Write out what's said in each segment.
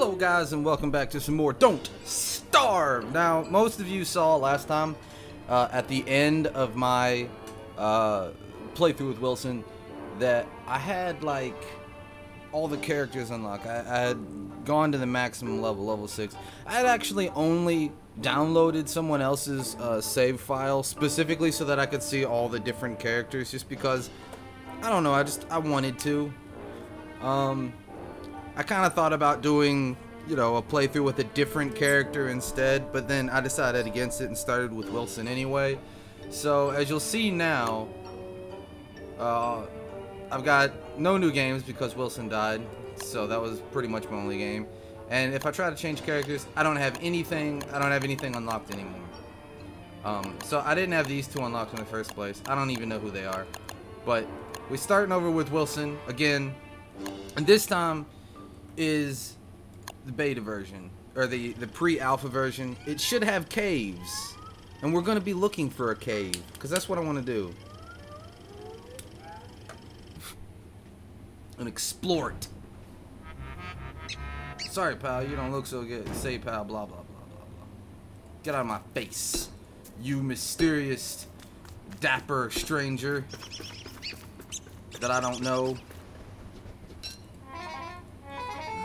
Hello guys, and welcome back to some more Don't Starve! Now, most of you saw last time, at the end of my playthrough with Wilson, that I had like all the characters unlocked. I had gone to the maximum level, level 6. I had actually only downloaded someone else's save file specifically so that I could see all the different characters, just because, I don't know, I wanted to. I kind of thought about doing, you know, a playthrough with a different character instead, but then I decided against it and started with Wilson anyway. So, as you'll see now, I've got no new games because Wilson died, so that was pretty much my only game. And if I try to change characters, I don't have anything unlocked anymore. So I didn't have these two unlocked in the first place. I don't even know who they are. But we're starting over with Wilson again, and this time is the beta version, or the pre-alpha version. It should have caves, and we're going to be looking for a cave, because that's what I want to do. And explore it. Sorry, pal, you don't look so good. Say, pal, blah, blah, blah, blah, blah. Get out of my face, you mysterious, dapper stranger that I don't know.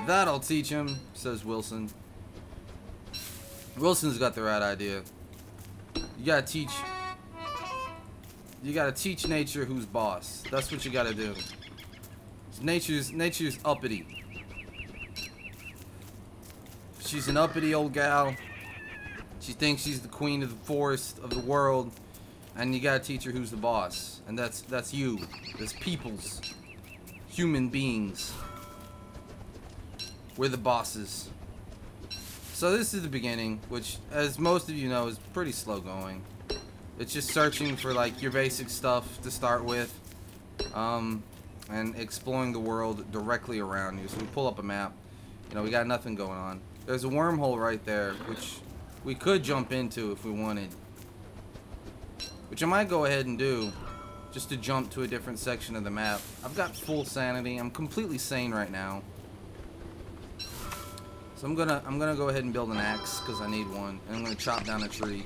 That'll teach him, says Wilson. Wilson's got the right idea. You gotta teach nature who's boss. That's what you gotta do. Nature's uppity. She's an uppity old gal. She thinks she's the queen of the forest of the world, and you gotta teach her who's the boss. And that's you. That's peoples. Human beings. We're the bosses. So this is the beginning, which, as most of you know, is pretty slow going. It's just searching for like your basic stuff to start with, and exploring the world directly around you. So we pull up a map. You know, we got nothing going on. There's a wormhole right there, which we could jump into if we wanted. Which I might go ahead and do, just to jump to a different section of the map. I've got full sanity. I'm completely sane right now. So I'm gonna go ahead and build an axe, because I need one, and I'm gonna chop down a tree,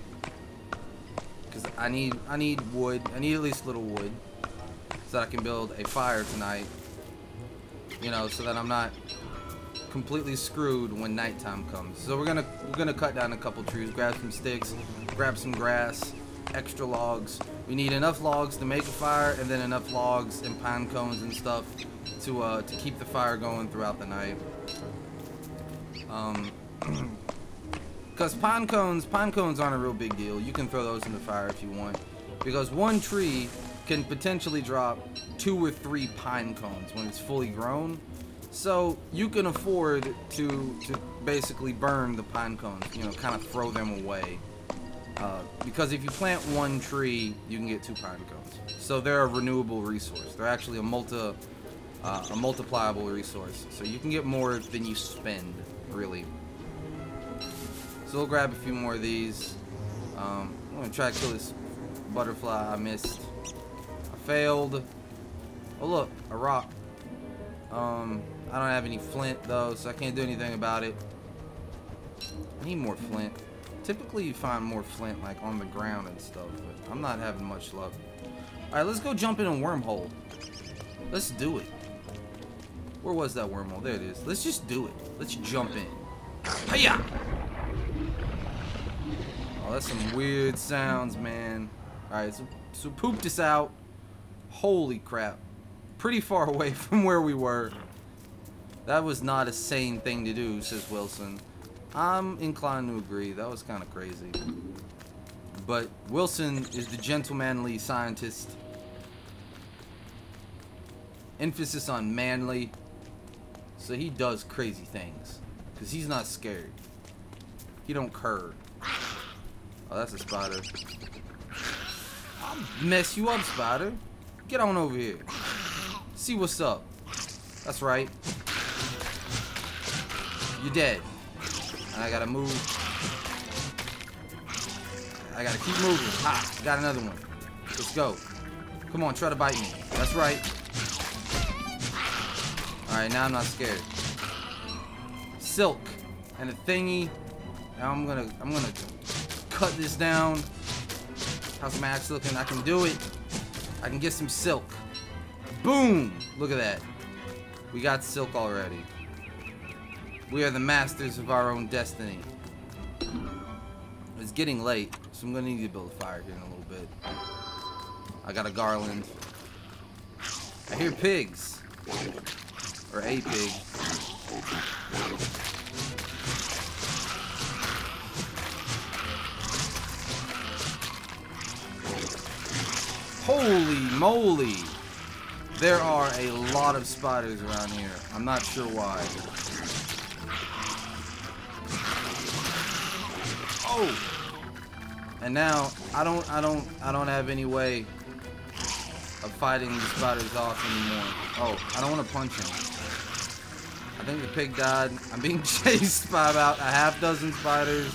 because I need wood. I need at least a little wood, so that I can build a fire tonight. You know, so that I'm not completely screwed when nighttime comes. So we're gonna cut down a couple trees, grab some sticks, grab some grass, extra logs. We need enough logs to make a fire, and then enough logs and pine cones and stuff to keep the fire going throughout the night. Because pine cones aren't a real big deal. You can throw those in the fire if you want, because one tree can potentially drop 2 or 3 pine cones when it's fully grown. So you can afford to basically burn the pine cones, you know, kind of throw them away. Because if you plant one tree, you can get 2 pine cones. So they're a renewable resource. They're actually a multipliable resource. So you can get more than you spend, really. So we'll grab a few more of these. I'm gonna try to kill this butterfly I missed. I failed. Oh look, a rock. I don't have any flint though, so I can't do anything about it. I need more flint. Typically you find more flint like on the ground and stuff, but I'm not having much luck. Alright, let's go jump in a wormhole. Let's do it. Where was that wormhole? There it is. Let's just do it. Let's jump in. Hiya! Oh, that's some weird sounds, man. Alright, so poop this out. Holy crap. Pretty far away from where we were. That was not a sane thing to do, says Wilson. I'm inclined to agree. That was kind of crazy. But Wilson is the gentlemanly scientist. Emphasis on manly. So he does crazy things, because he's not scared. He don't cur. Oh, that's a spider. I'll mess you up, spider. Get on over here. See what's up. That's right. You're dead. I gotta move. I gotta keep moving. Ha! Got another one. Let's go. Come on, try to bite me. That's right. Alright, now I'm not scared. silk and a thingy. Now I'm gonna cut this down. How's my axe looking? I can do it. I can get some silk. Boom! Look at that. We got silk already. We are the masters of our own destiny. It's getting late, so I'm gonna need to build a fire here in a little bit. I got a garland. I hear pigs. Or a pig. Holy moly! There are a lot of spiders around here. I'm not sure why. Oh! And now I don't have any way of fighting the spiders off anymore. Oh, I don't want to punch him. I think the pig died. I'm being chased by about a half dozen spiders.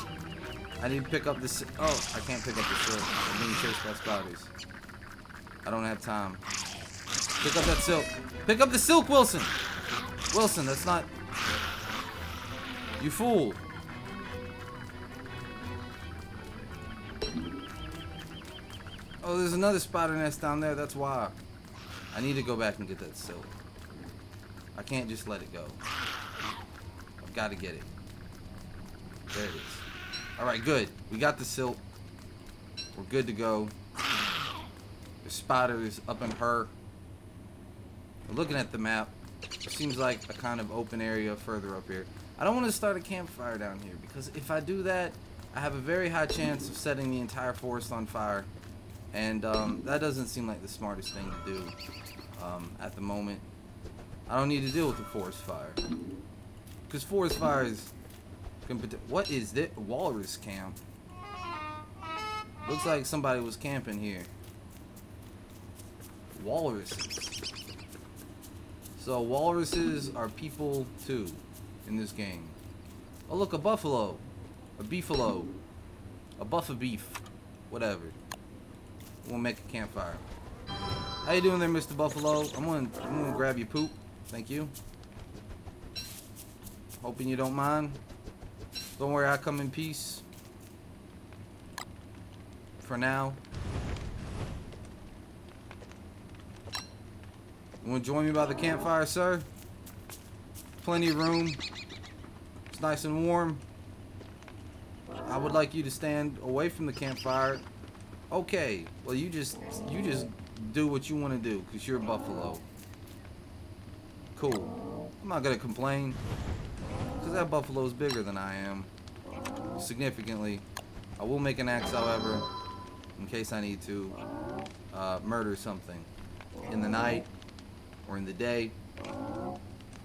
I need to pick up this. Oh, I can't pick up the silk. I'm being chased by spiders. I don't have time. Pick up that silk. Pick up the silk, Wilson. Wilson, that's not. You fool. Oh, there's another spider nest down there. That's why. I need to go back and get that silk. I can't just let it go. I've got to get it. There it is. Alright, good. We got the silk. We're good to go. The spiders up in her. Looking at the map, it seems like a kind of open area further up here. I don't want to start a campfire down here because if I do that, I have a very high chance of setting the entire forest on fire. And that doesn't seem like the smartest thing to do at the moment. I don't need to deal with the forest fire. Because forest fires can... What is this? Walrus camp. Looks like somebody was camping here. Walruses. So walruses are people too in this game. Oh look, a buffalo. A beefalo. A buff of beef. Whatever. We'll make a campfire. How you doing there, Mr. Buffalo? I'm gonna grab your poop. Thank you. Hoping you don't mind. Don't worry, I come in peace. For now. You wanna join me by the campfire, sir? Plenty of room. It's nice and warm. I would like you to stand away from the campfire. Okay, well you just do what you want to do because you're a buffalo. Cool. I'm not gonna complain because that buffalo's bigger than I am, significantly. I will make an axe, however, in case I need to murder something in the night or in the day.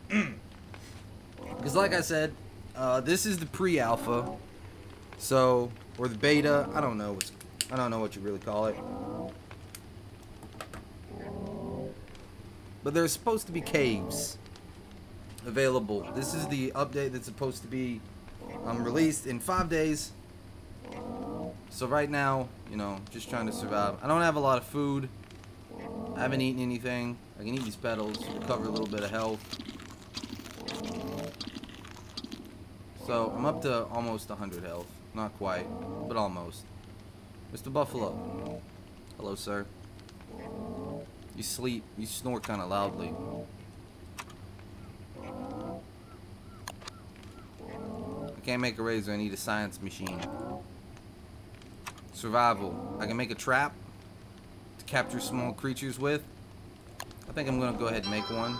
Because like I said, this is the pre-alpha, so or the beta. I don't know what you really call it. But there's supposed to be caves available. This is the update that's supposed to be released in 5 days. So right now, you know, just trying to survive. I don't have a lot of food. I haven't eaten anything. I can eat these petals, recover a little bit of health. So I'm up to almost 100 health. Not quite, but almost. Mr. Buffalo. Hello, sir. You sleep. You snore kind of loudly. I can't make a razor. I need a science machine. Survival. I can make a trap to capture small creatures with. I think I'm going to go ahead and make one.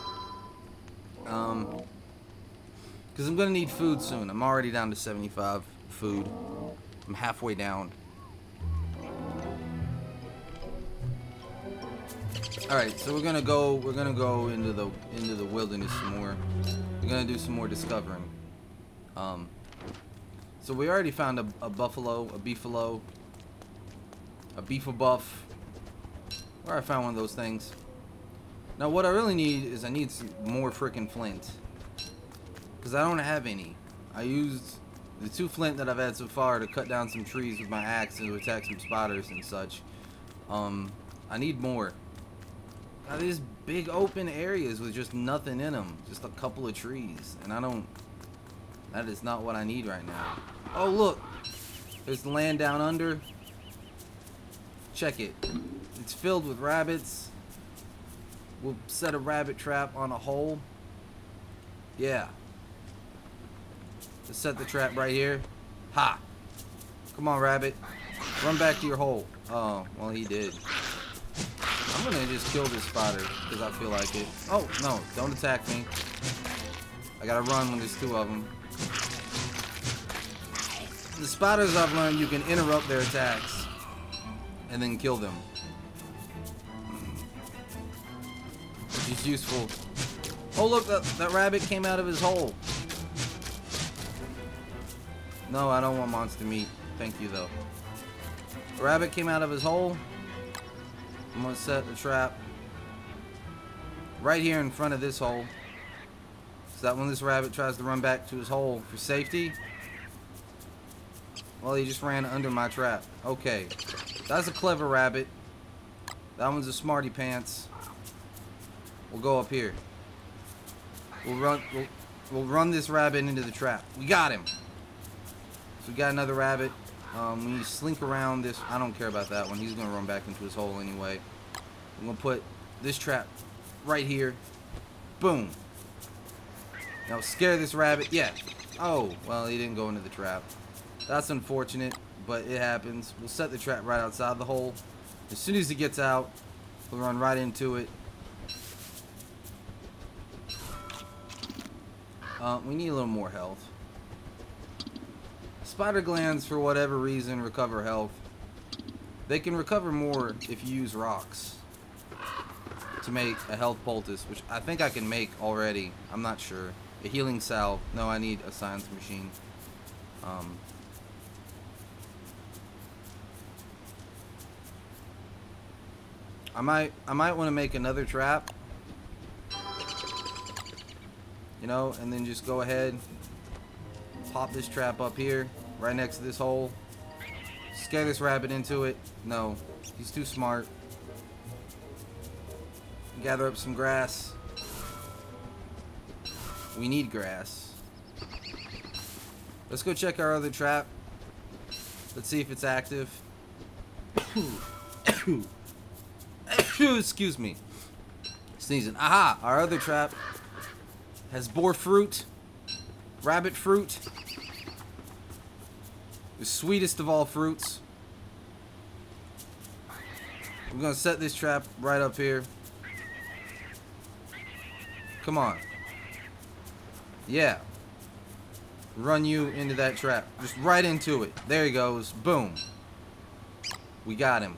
Because I'm going to need food soon. I'm already down to 75 food. I'm halfway down. Alright, so we're gonna go into the wilderness some more. We're gonna do some more discovering. So we already found a buffalo, a beefalo, a beef-a-buff. Where I found one of those things. Now what I really need is I need some more frickin' flint. Because I don't have any. I used the 2 flint that I've had so far to cut down some trees with my axe and to attack some spiders and such. I need more. Now, these big open areas with just nothing in them, just a couple of trees, and I don't That is not what I need right now. Oh, look. There's the land down under. Check it. It's filled with rabbits. We'll set a rabbit trap on a hole. Yeah. Let's set the trap right here. Ha! Come on, rabbit. Run back to your hole. Oh, well, he did. I'm gonna just kill this spider because I feel like it. Oh, no. Don't attack me. I gotta run when there's two of them. The spiders, I've learned, you can interrupt their attacks and then kill them, which is useful. Oh, look, that rabbit came out of his hole. No, I don't want monster meat. Thank you, though. The rabbit came out of his hole. I'm gonna set the trap right here in front of this hole, so that when this rabbit tries to run back to his hole for safety, well, he just ran under my trap. Okay, that's a clever rabbit. That one's a smarty pants. We'll go up here. We'll run this rabbit into the trap. We got him. So we got another rabbit. When you slink around this, I don't care about that one. He's gonna run back into his hole anyway. I'm gonna put this trap right here. Boom. Now scare this rabbit. Yeah. Oh, well, he didn't go into the trap. That's unfortunate, but it happens. We'll set the trap right outside the hole. As soon as he gets out, we'll run right into it. We need a little more health. Spider glands, for whatever reason, recover health. They can recover more if you use rocks to make a health poultice, which I think I can make already. I'm not sure. A healing salve. No, I need a science machine. I might want to make another trap, you know, and then just go ahead, pop this trap up here, right next to this hole, scare this rabbit into it. No, he's too smart. Gather up some grass. We need grass. Let's go check our other trap. Let's see if it's active. Excuse me. Sneezing. Aha! Our other trap has boar fruit, rabbit fruit, the sweetest of all fruits. We're gonna set this trap right up here. Come on. Yeah. Run you into that trap. Just right into it. There he goes. Boom. We got him.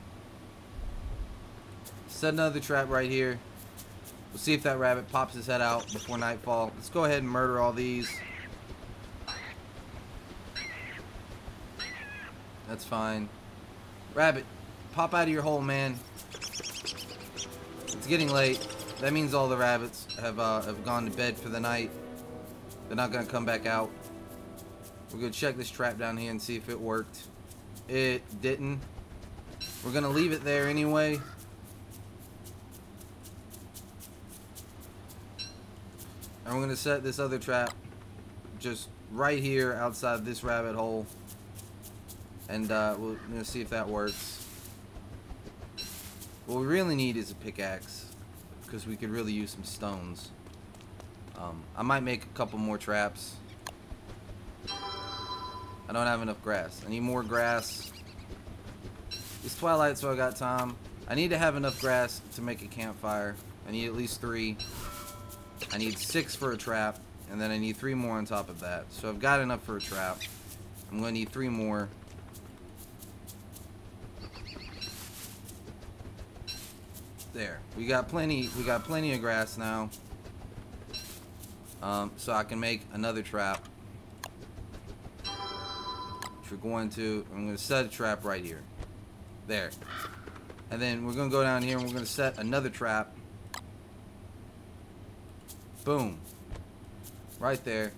Set another trap right here. We'll see if that rabbit pops his head out before nightfall. Let's go ahead and murder all these. That's fine. Rabbit, pop out of your hole, man. It's getting late. That means all the rabbits have gone to bed for the night. They're not gonna come back out. We're gonna check this trap down here and see if it worked. It didn't. We're gonna leave it there anyway. And we're gonna set this other trap just right here outside this rabbit hole, and we're gonna see if that works. What we really need is a pickaxe, because we could really use some stones. I might make a couple more traps. I don't have enough grass. I need more grass. It's twilight, so I got time. I need to have enough grass to make a campfire. I need at least 3. I need 6 for a trap, and then I need 3 more on top of that. So I've got enough for a trap. I'm gonna need 3 more. There. We got plenty of grass now. So I can make another trap. Which I'm gonna set a trap right here. There. And then we're gonna go down here and we're gonna set another trap. Boom. Right there.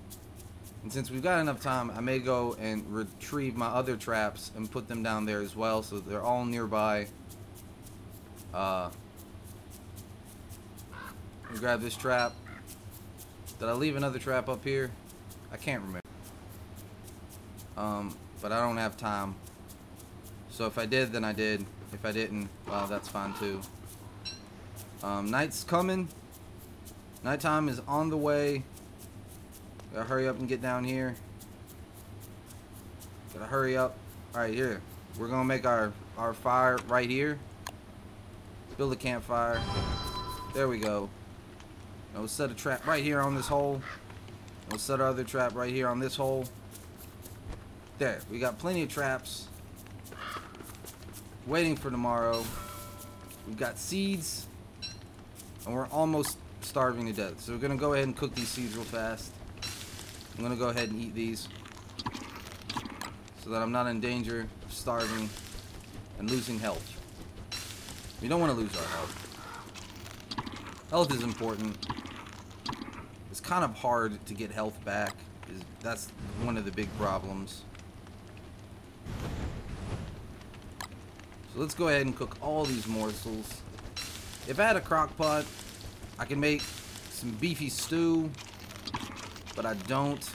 And since we've got enough time, I may go and retrieve my other traps and put them down there as well, so they're all nearby. Grab this trap. Did I leave another trap up here? I can't remember. but I don't have time. So if I did, then I did. If I didn't, well, that's fine too. Night's coming. Nighttime is on the way. Gotta hurry up and get down here. Gotta hurry up. Alright, here. We're gonna make our fire right here. Build a campfire. There we go. Now we'll set a trap right here on this hole. We'll set our other trap right here on this hole. There. We got plenty of traps. Waiting for tomorrow. We've got seeds. And we're almost starving to death. So we're gonna go ahead and cook these seeds real fast. I'm gonna go ahead and eat these, so that I'm not in danger of starving and losing health. We don't want to lose our health. Health is important. It's kind of hard to get health back. That's one of the big problems. So let's go ahead and cook all these morsels. If I had a crock pot, I can make some beefy stew, but I don't.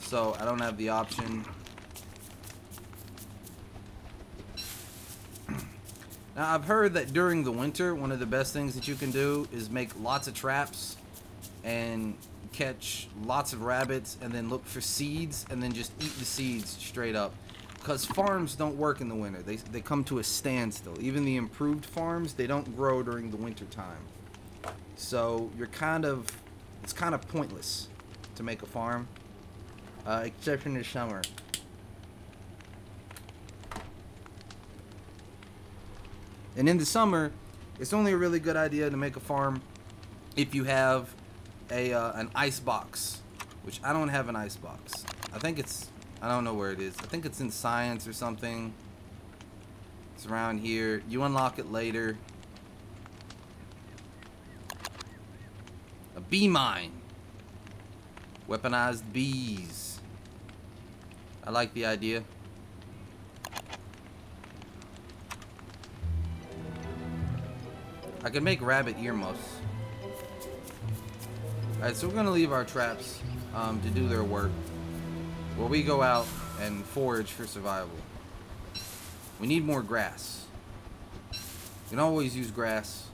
So I don't have the option. Now I've heard that during the winter, one of the best things that you can do is make lots of traps and catch lots of rabbits and then look for seeds and then just eat the seeds straight up. Because farms don't work in the winter. They come to a standstill. Even the improved farms, they don't grow during the winter time. So it's kind of pointless to make a farm. Except in the summer. And in the summer, it's only a really good idea to make a farm if you have an ice box, which I don't have an ice box. I don't know where it is. I think it's in science or something. It's around here. You unlock it later. A bee mine. Weaponized bees. I like the idea. I can make rabbit earmuffs. Alright, so we're going to leave our traps to do their work, where we go out and forage for survival. We need more grass. You can always use grass.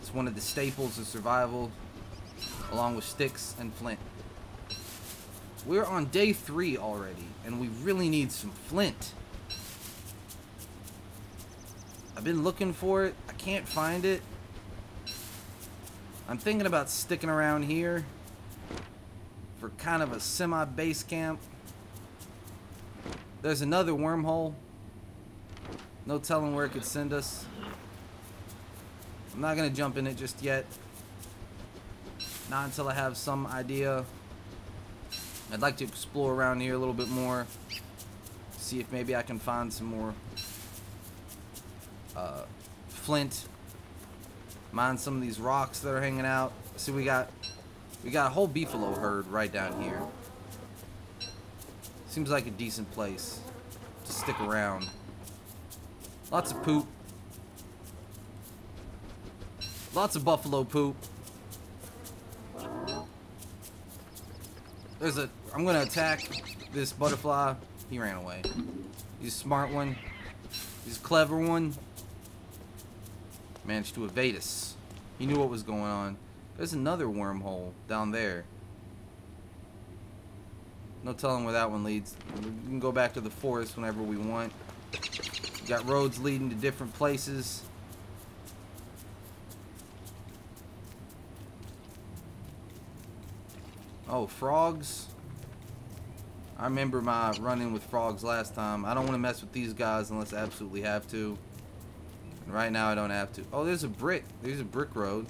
It's one of the staples of survival, along with sticks and flint. We're on day 3 already, and we really need some flint. I've been looking for it. I can't find it. I'm thinking about sticking around here for kind of a semi-base camp. There's another wormhole. No telling where it could send us. I'm not going to jump in it just yet. Not until I have some idea. I'd like to explore around here a little bit more. See if maybe I can find some more flint. Mine some of these rocks that are hanging out. See, we got a whole beefalo herd right down here. Seems like a decent place to stick around. Lots of poop. Lots of buffalo poop. I'm gonna attack this butterfly. He ran away. He's a smart one. He's a clever one. Managed to evade us. He knew what was going on. There's another wormhole down there. No telling where that one leads. We can go back to the forest whenever we want. We got roads leading to different places. Oh, frogs. I remember my run-in with frogs last time. I don't want to mess with these guys unless I absolutely have to. And right now I don't have to. Oh, there's a brick. There's a brick road.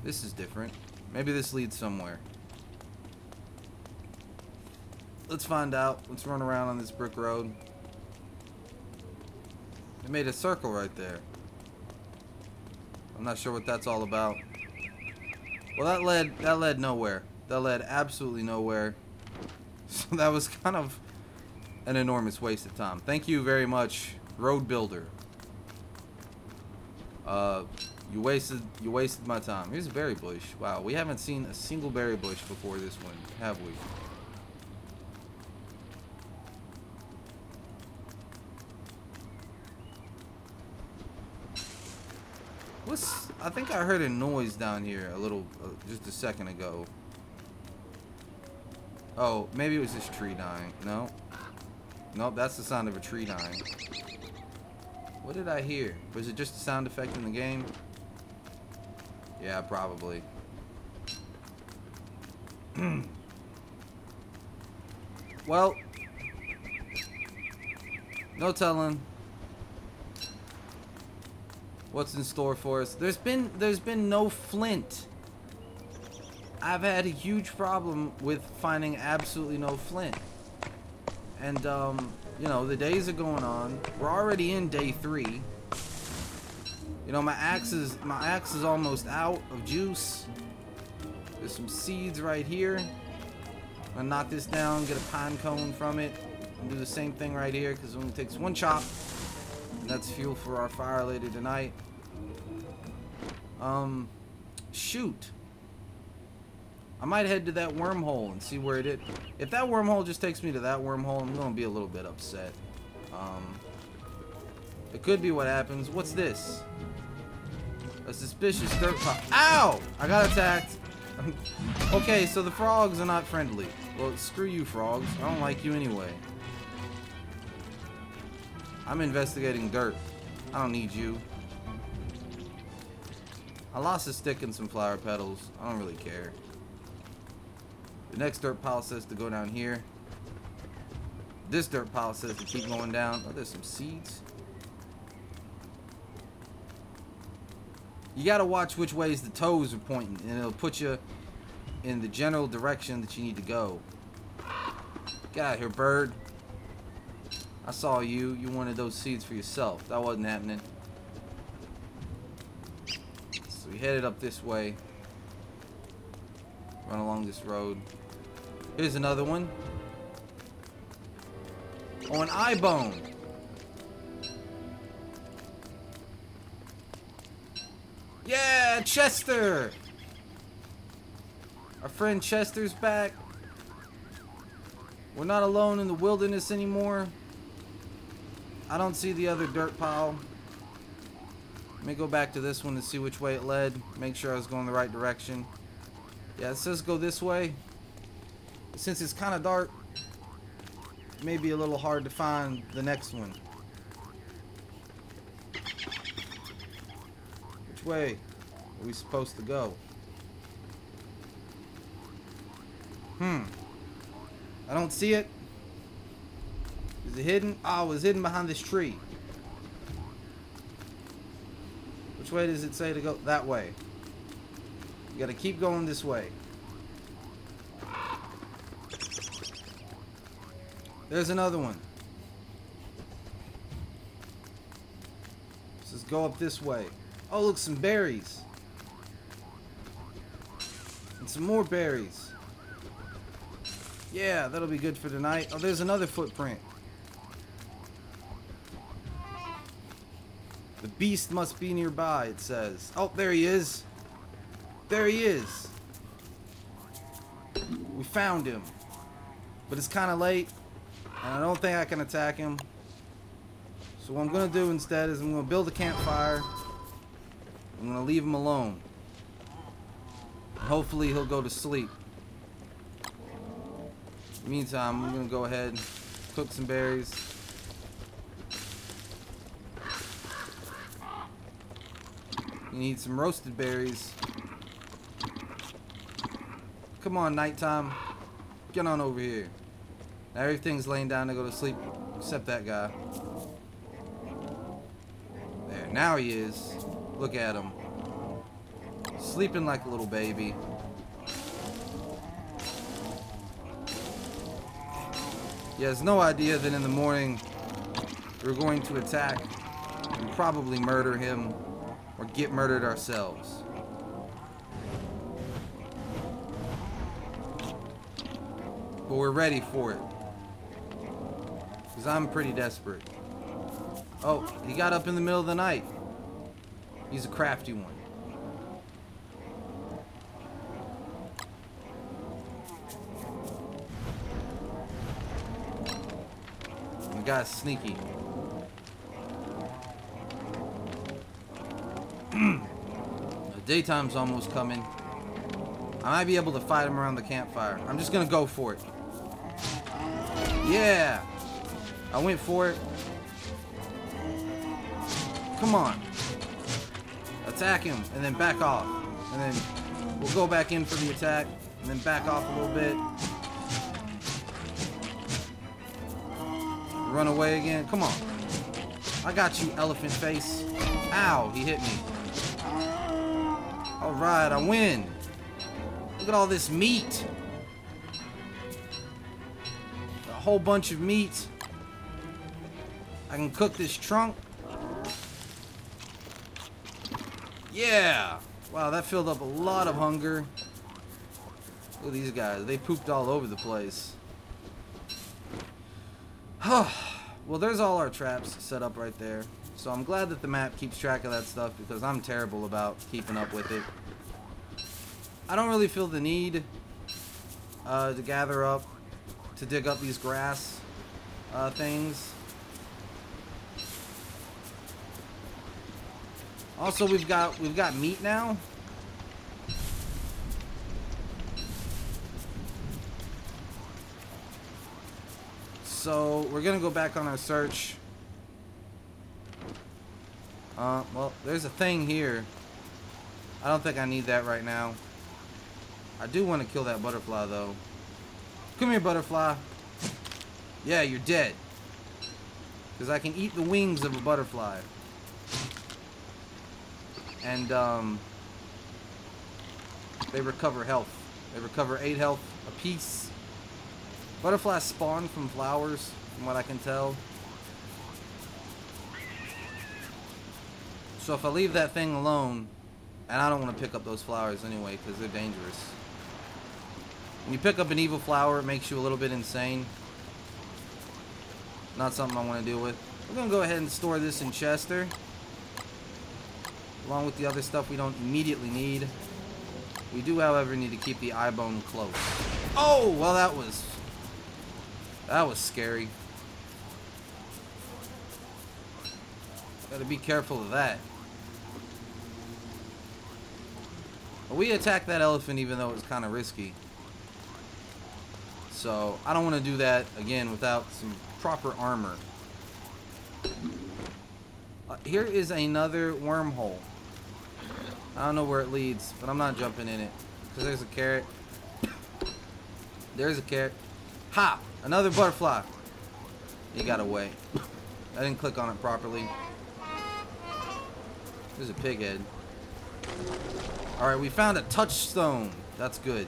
This is different. Maybe this leads somewhere. Let's find out. Let's run around on this brick road. It made a circle right there. I'm not sure what that's all about. Well, that led nowhere. That led absolutely nowhere. So that was kind of an enormous waste of time. Thank you very much, road builder. You wasted my time. Here's a berry bush. Wow, we haven't seen a single berry bush before this one, have we? I think I heard a noise down here a little, just a second ago. Oh, maybe it was this tree dying. No. Nope, that's the sound of a tree dying. What did I hear? Was it just a sound effect in the game? Yeah, probably. Well, no telling what's in store for us. There's been no flint. I've had a huge problem with finding absolutely no flint. And you know, the days are going on. We're already in day 3. You know, my axe is almost out of juice. There's some seeds right here. I'm gonna knock this down, get a pine cone from it, and do the same thing right here because it only takes 1 chop. And that's fuel for our fire later tonight. Shoot. I might head to that wormhole and see where it is. If that wormhole just takes me to that wormhole, I'm gonna be a little bit upset. It could be what happens. What's this? A suspicious dirt pile. Ow! I got attacked. Okay, so the frogs are not friendly. Well, screw you, frogs. I don't like you anyway. I'm investigating dirt. I don't need you. I lost a stick and some flower petals. I don't really care. The next dirt pile says to go down here. This dirt pile says to keep going down. Oh, there's some seeds. You gotta watch which ways the toes are pointing, and it'll put you in the general direction that you need to go. Get out of here, bird. I saw you. You wanted those seeds for yourself. That wasn't happening. So we headed up this way. Run along this road. Here's another one. Oh, an eye bone. Yeah, Chester! Our friend Chester's back. We're not alone in the wilderness anymore. I don't see the other dirt pile. Let me go back to this one to see which way it led. Make sure I was going the right direction. Yeah, it says go this way. Since it's kind of dark, it may be a little hard to find the next one. Which way are we supposed to go? I don't see it. Is it hidden? Oh, it was hidden behind this tree. Which way does it say to go? That way. You gotta keep going this way. There's another one. It says go up this way. Oh, look, some berries. And some more berries. Yeah, that'll be good for tonight. Oh, there's another footprint. The beast must be nearby, it says. Oh, there he is. There he is. We found him. But it's kind of late. And I don't think I can attack him. So what I'm going to do instead is I'm going to build a campfire. I'm going to leave him alone. And hopefully he'll go to sleep. In the meantime, I'm going to go ahead and cook some berries. You need some roasted berries. Come on, nighttime. Get on over here. Now everything's laying down to go to sleep, except that guy. There, now he is. Look at him. Sleeping like a little baby. He has no idea that in the morning we're going to attack and probably murder him or get murdered ourselves. But we're ready for it. Because I'm pretty desperate. Oh, he got up in the middle of the night. He's a crafty one. guy's sneaky. The daytime's almost coming. I might be able to fight him around the campfire. I'm just gonna go for it. Yeah! I went for it. Come on. Attack him, and then back off. And then we'll go back in for the attack, and then back off a little bit. Run away again. Come on. I got you, elephant face. Ow, he hit me. Alright, I win. Look at all this meat. A whole bunch of meat. I can cook this trunk. Yeah. Wow, that filled up a lot of hunger. Look at these guys. They pooped all over the place. Well, there's all our traps set up right there. So I'm glad that the map keeps track of that stuff because I'm terrible about keeping up with it. I don't really feel the need to dig up these grass things. Also, we've got meat now. So we're gonna go back on our search. Well, there's a thing here. I don't think I need that right now. I do want to kill that butterfly though. Come here, butterfly. Yeah, you're dead. Because I can eat the wings of a butterfly. And they recover health. They recover 8 health apiece. Butterflies spawn from flowers, from what I can tell. So if I leave that thing alone, and I don't want to pick up those flowers anyway, because they're dangerous. When you pick up an evil flower, it makes you a little bit insane. Not something I want to deal with. We're going to go ahead and store this in Chester. Along with the other stuff we don't immediately need. We do, however, need to keep the eye bone close. Oh, well, that was scary. Gotta be careful of that. But we attacked that elephant even though it was kind of risky. So, I don't want to do that again without some proper armor. Here is another wormhole. I don't know where it leads, but I'm not jumping in it. Because there's a carrot. There's a carrot. Ha! Another butterfly. You got away. I didn't click on it properly. There's a pig head. Alright, we found a touchstone. That's good.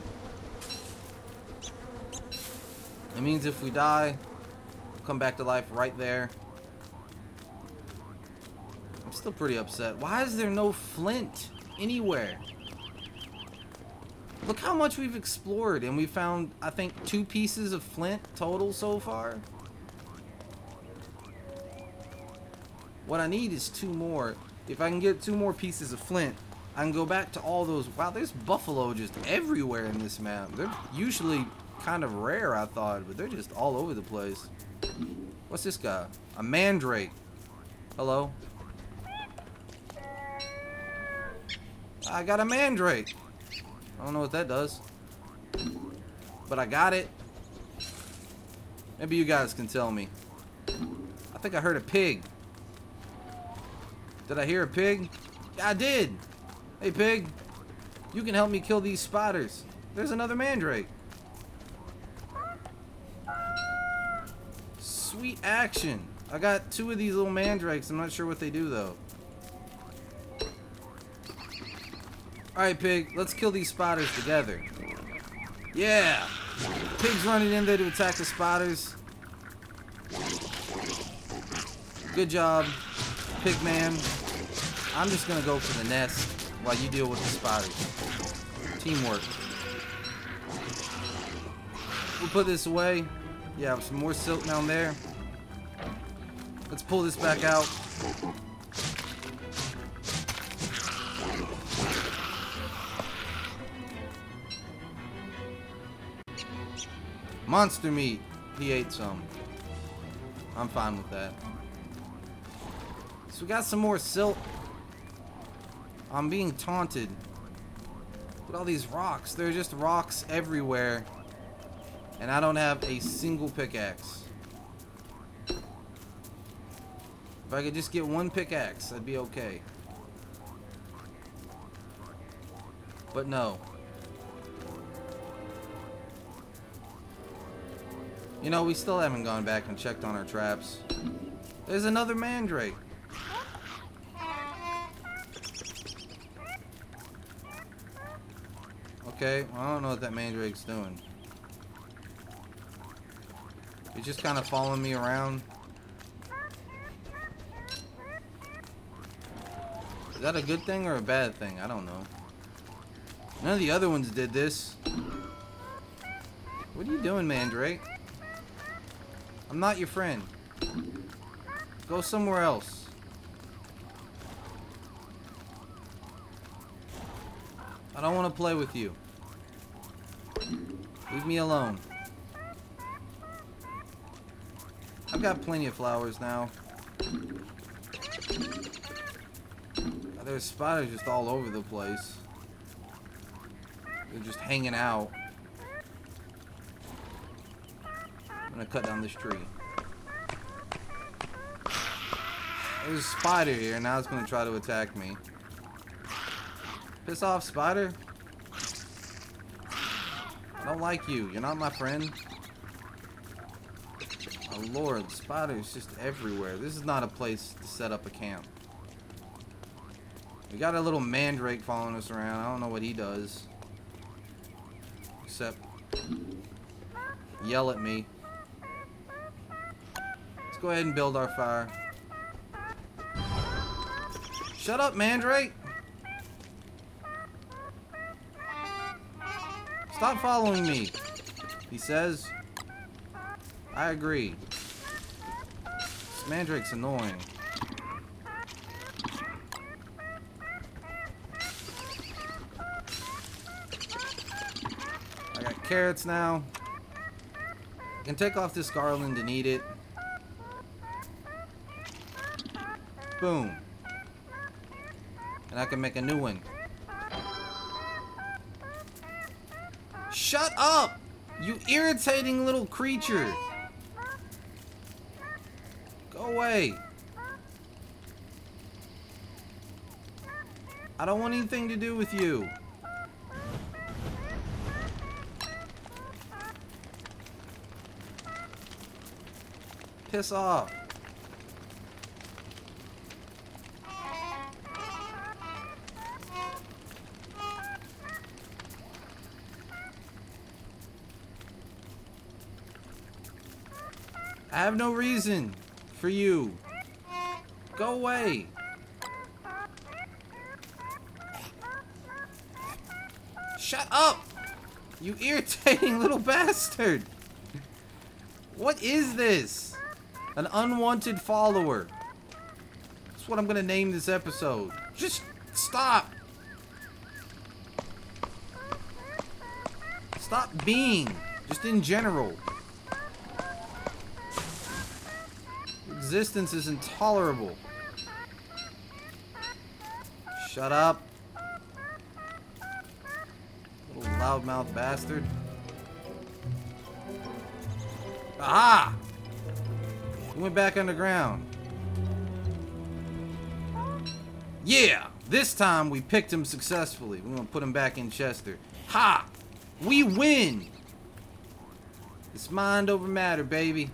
It means if we die, we'll come back to life right there. I'm still pretty upset. Why is there no flint anywhere? Look how much we've explored, and we found, I think, 2 pieces of flint total so far. What I need is 2 more. If I can get 2 more pieces of flint, I can go back to all those. Wow, there's buffalo just everywhere in this map. They're usually kind of rare, I thought, but they're just all over the place. What's this guy? A mandrake. Hello? I got a mandrake. I don't know what that does, but I got it. Maybe you guys can tell me. I think I heard a pig. Did I hear a pig? Yeah, I did. Hey, pig. You can help me kill these spiders. There's another mandrake. Sweet action. I got 2 of these little mandrakes. I'm not sure what they do, though. Alright, pig. Let's kill these spiders together. Yeah. Pig's running in there to attack the spiders. Good job, pig man. I'm just gonna go for the nest while you deal with the spiders. Teamwork. We'll put this away. Yeah, some more silk down there. Let's pull this back out. Monster meat. He ate some. I'm fine with that. So we got some more silt. I'm being taunted. Look at all these rocks. There are just rocks everywhere. And I don't have a single pickaxe. If I could just get one pickaxe, I'd be okay. But no. You know, we still haven't gone back and checked on our traps. There's another mandrake. Okay, well, I don't know what that mandrake's doing. He's just kind of following me around. Is that a good thing or a bad thing? I don't know. None of the other ones did this. What are you doing, mandrake? I'm not your friend. Go somewhere else. I don't want to play with you. Leave me alone. I've got plenty of flowers now. There's spiders just all over the place. They're just hanging out. I'm gonna cut down this tree. There's a spider here, now it's gonna try to attack me. Piss off, spider. I don't like you. You're not my friend. Oh Lord, spiders just everywhere. This is not a place to set up a camp. We got a little mandrake following us around. I don't know what he does. Except yell at me. Let's go ahead and build our fire. Shut up, mandrake! Stop following me, he says. I agree. This mandrake's annoying. I got carrots now. I can take off this garland and eat it. Boom. And I can make a new one. Shut up! You irritating little creature! Go away! I don't want anything to do with you. Piss off. I have no reason for you. Go away. Shut up! You irritating little bastard! What is this? An unwanted follower. That's what I'm gonna name this episode. Just stop! Stop being. Just in general. Existence is intolerable. Shut up. Little loudmouth bastard. Aha! He went back underground. Yeah! This time we picked him successfully. We're gonna put him back in Chester. Ha! We win! It's mind over matter, baby.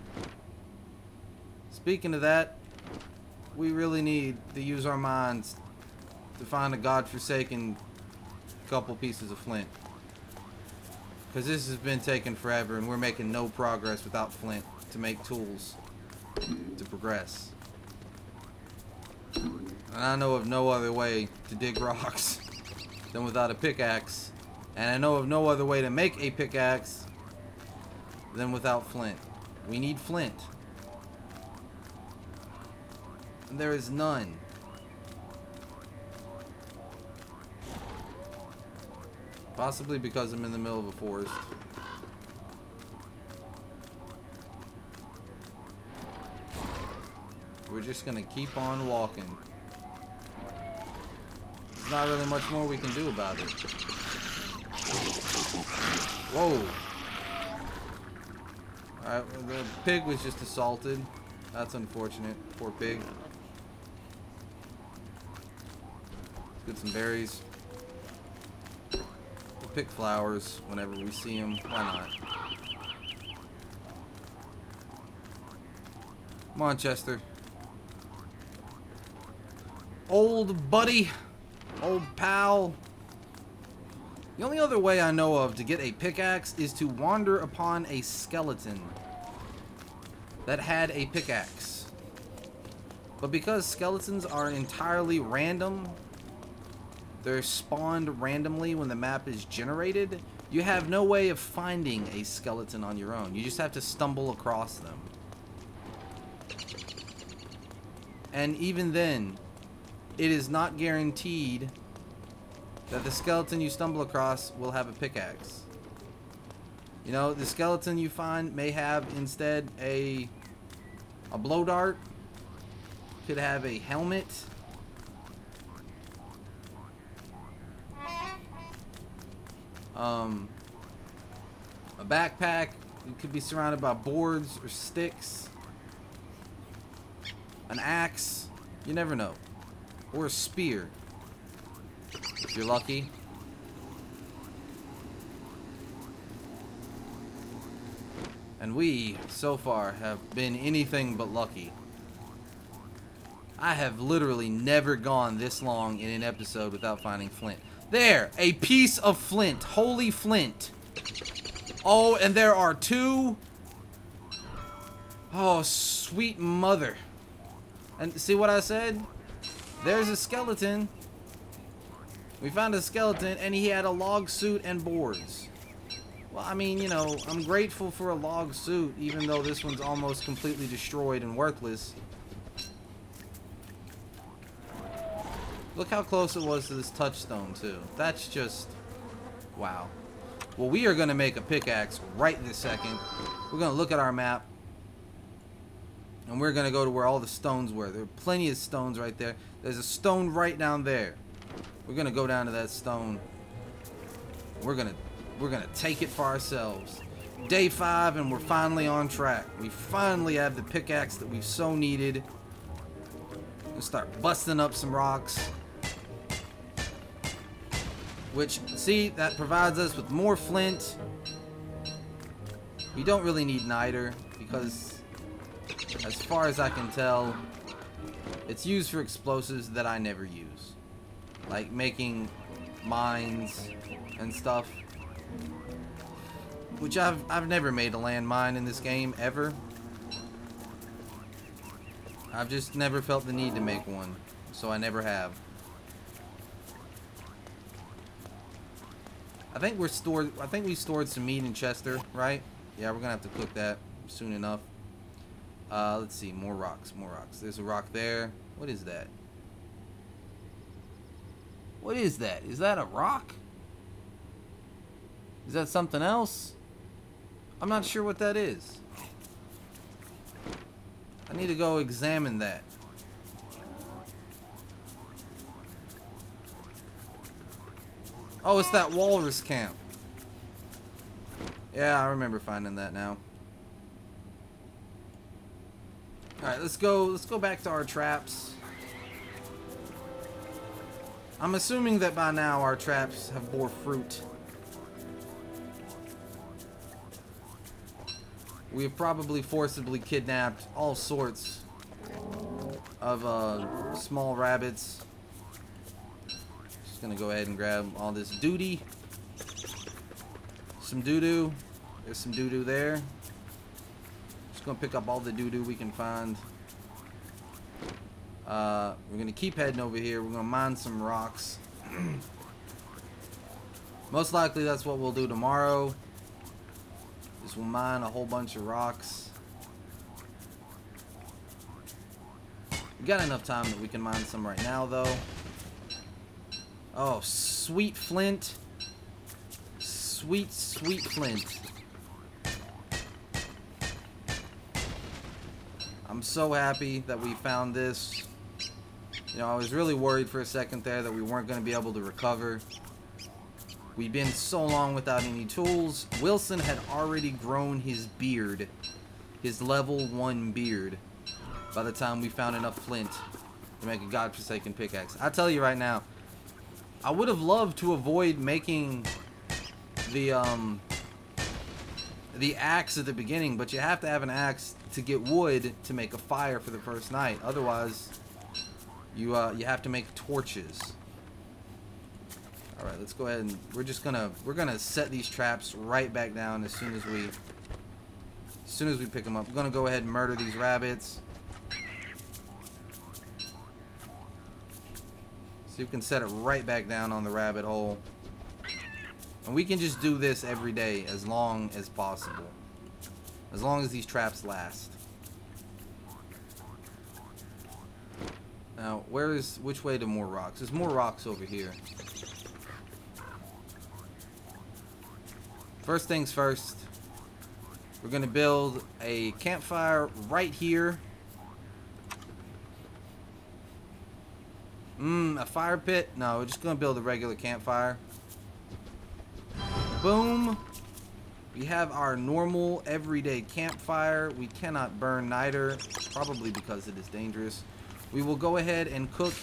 Speaking of that, we really need to use our minds to find a godforsaken couple pieces of flint. Because this has been taking forever and we're making no progress without flint to make tools to progress. And I know of no other way to dig rocks than without a pickaxe. And I know of no other way to make a pickaxe than without flint. We need flint. And there is none. Possibly because I'm in the middle of a forest. We're just gonna keep on walking. There's not really much more we can do about it. Whoa. Alright, well, the pig was just assaulted. That's unfortunate. Poor pig. Get some berries. We'll pick flowers whenever we see them. Why not? Come on, Chester. Old buddy. Old pal. The only other way I know of to get a pickaxe is to wander upon a skeleton that had a pickaxe. But because skeletons are entirely random, they're spawned randomly when the map is generated, you have no way of finding a skeleton on your own. You just have to stumble across them. And even then, it is not guaranteed that the skeleton you stumble across will have a pickaxe. You know, the skeleton you find may have instead a blow dart, could have a helmet, a backpack. It could be surrounded by boards or sticks, an axe, you never know, or a spear if you're lucky. And we, so far, have been anything but lucky. I have literally never gone this long in an episode without finding flint. There! A piece of flint. Holy flint. Oh, and there are two. Oh, sweet mother. And see what I said? There's a skeleton. We found a skeleton, and he had a log suit and boards. Well, I mean, you know, I'm grateful for a log suit, even though this one's almost completely destroyed and worthless. Look how close it was to this touchstone, too. That's just... wow. Well, we are going to make a pickaxe right this second. We're going to look at our map. And we're going to go to where all the stones were. There are plenty of stones right there. There's a stone right down there. We're going to go down to that stone. We're going to take it for ourselves. Day 5 and we're finally on track. We finally have the pickaxe that we've so needed. We'll start busting up some rocks. Which, see, that provides us with more flint. We don't really need niter because, as far as I can tell, it's used for explosives that I never use. Like making mines and stuff. Which I've never made a landmine in this game, ever. I've just never felt the need to make one. So I never have. I think we stored some meat in Chester, right? Yeah, we're gonna have to cook that soon enough. Let's see, more rocks, more rocks. There's a rock there. What is that? What is that? Is that a rock? Is that something else? I'm not sure what that is. I need to go examine that. Oh, it's that walrus camp. Yeah, I remember finding that now. Alright, let's go back to our traps. I'm assuming that by now our traps have bore fruit. We have probably forcibly kidnapped all sorts of small rabbits. Just gonna go ahead and grab all this duty. Some doo-doo. There's some doo-doo there. Just gonna pick up all the doo-doo we can find. We're gonna keep heading over here. We're gonna mine some rocks. Most likely that's what we'll do tomorrow. Is we'll mine a whole bunch of rocks. We got enough time that we can mine some right now, though. Oh, sweet flint. Sweet, sweet flint. I'm so happy that we found this. You know, I was really worried for a second there that we weren't going to be able to recover. We've been so long without any tools. Wilson had already grown his beard, his level 1 beard, by the time we found enough flint to make a godforsaken pickaxe. I tell you right now, I would have loved to avoid making the axe at the beginning, but you have to have an axe to get wood to make a fire for the first night. Otherwise, you have to make torches. All right, let's go ahead and we're gonna set these traps right back down as soon as we pick them up. We're gonna go ahead and murder these rabbits. So you can set it right back down on the rabbit hole. And we can just do this every day as long as possible. As long as these traps last. Now, which way to more rocks? There's more rocks over here. First things first, we're going to build a campfire right here. A fire pit? No, we're just going to build a regular campfire. Boom. We have our normal everyday campfire. We cannot burn niter, probably because it is dangerous. We will go ahead and cook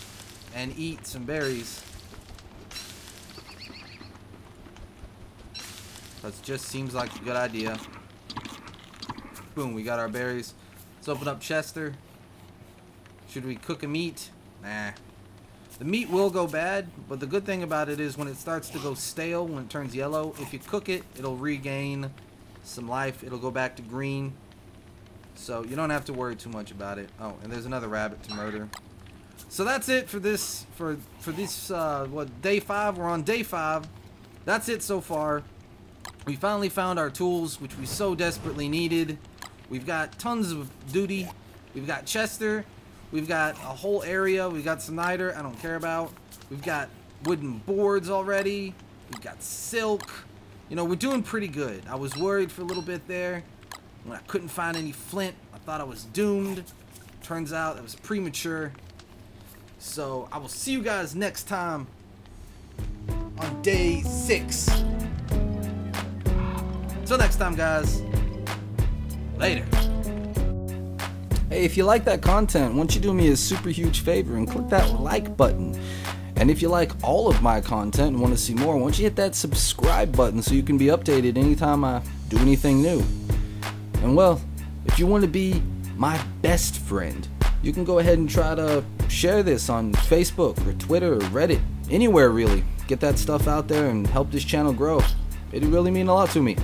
and eat some berries. That just seems like a good idea. Boom, we got our berries. Let's open up Chester. Should we cook a meat? Nah. The meat will go bad, but the good thing about it is when it starts to go stale, when it turns yellow, if you cook it, it'll regain some life. It'll go back to green. So you don't have to worry too much about it. Oh, and there's another rabbit to murder. So that's it for this, for this, day 5? We're on day 5. That's it so far. We finally found our tools, which we so desperately needed. We've got tons of duty. We've got Chester. We've got a whole area. We've got some niter I don't care about. We've got wooden boards already. We've got silk. You know, we're doing pretty good. I was worried for a little bit there when I couldn't find any flint. I thought I was doomed. Turns out it was premature. So I will see you guys next time on day 6. Till next time, guys. Later. Hey, if you like that content, why don't you do me a super huge favor and click that like button. And if you like all of my content and want to see more, why don't you hit that subscribe button so you can be updated anytime I do anything new. And well, if you want to be my best friend, you can go ahead and try to share this on Facebook or Twitter or Reddit, anywhere really. Get that stuff out there and help this channel grow. It'd really mean a lot to me.